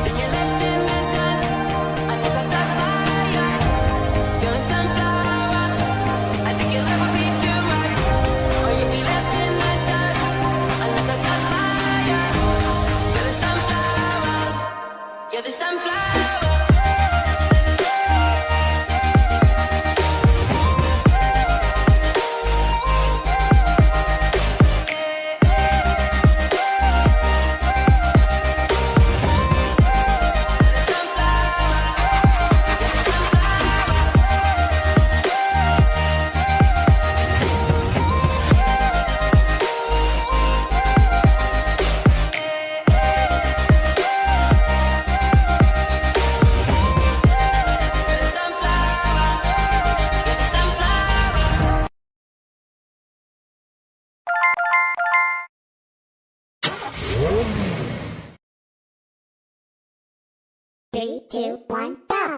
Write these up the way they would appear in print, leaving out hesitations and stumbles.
Then you're left in the dust unless I stuck by you. 3, 2, 1, go!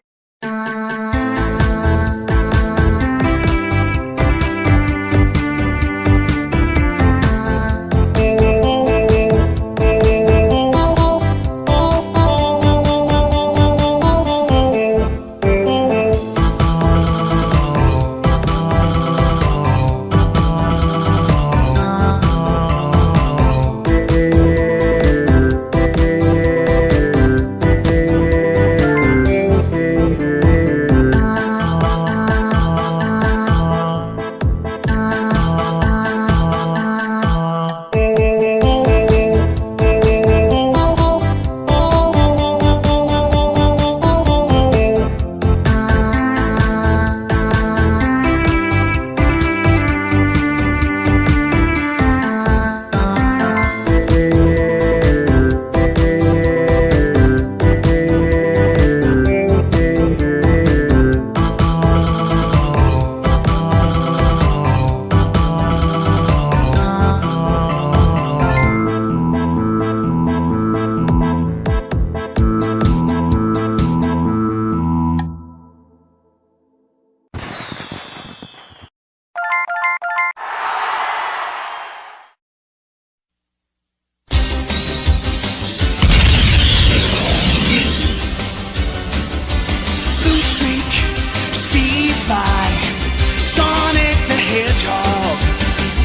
Sonic the Hedgehog,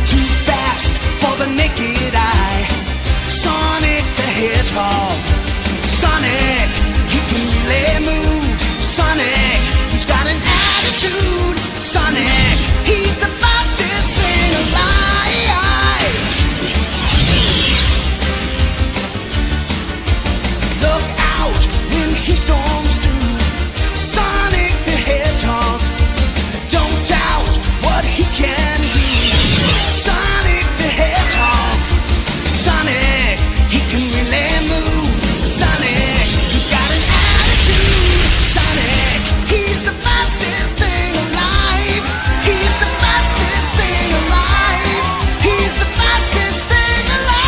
too fast for the naked eye. Sonic the Hedgehog, Sonic, he can really move. Sonic, he's got an attitude. Sonic, he's the fastest thing alive. Look out when he storms through. Sonic the Hedgehog, don't doubt what he can do. Sonic the Hedgehog, Sonic, he can really move. Sonic, he's got an attitude. Sonic, he's the fastest thing alive. He's the fastest thing alive. He's the fastest thing alive.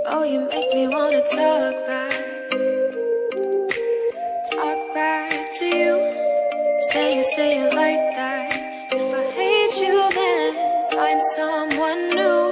Oh, you make me wanna talk back to you. Say it like that. If I hate you, then I'm someone new.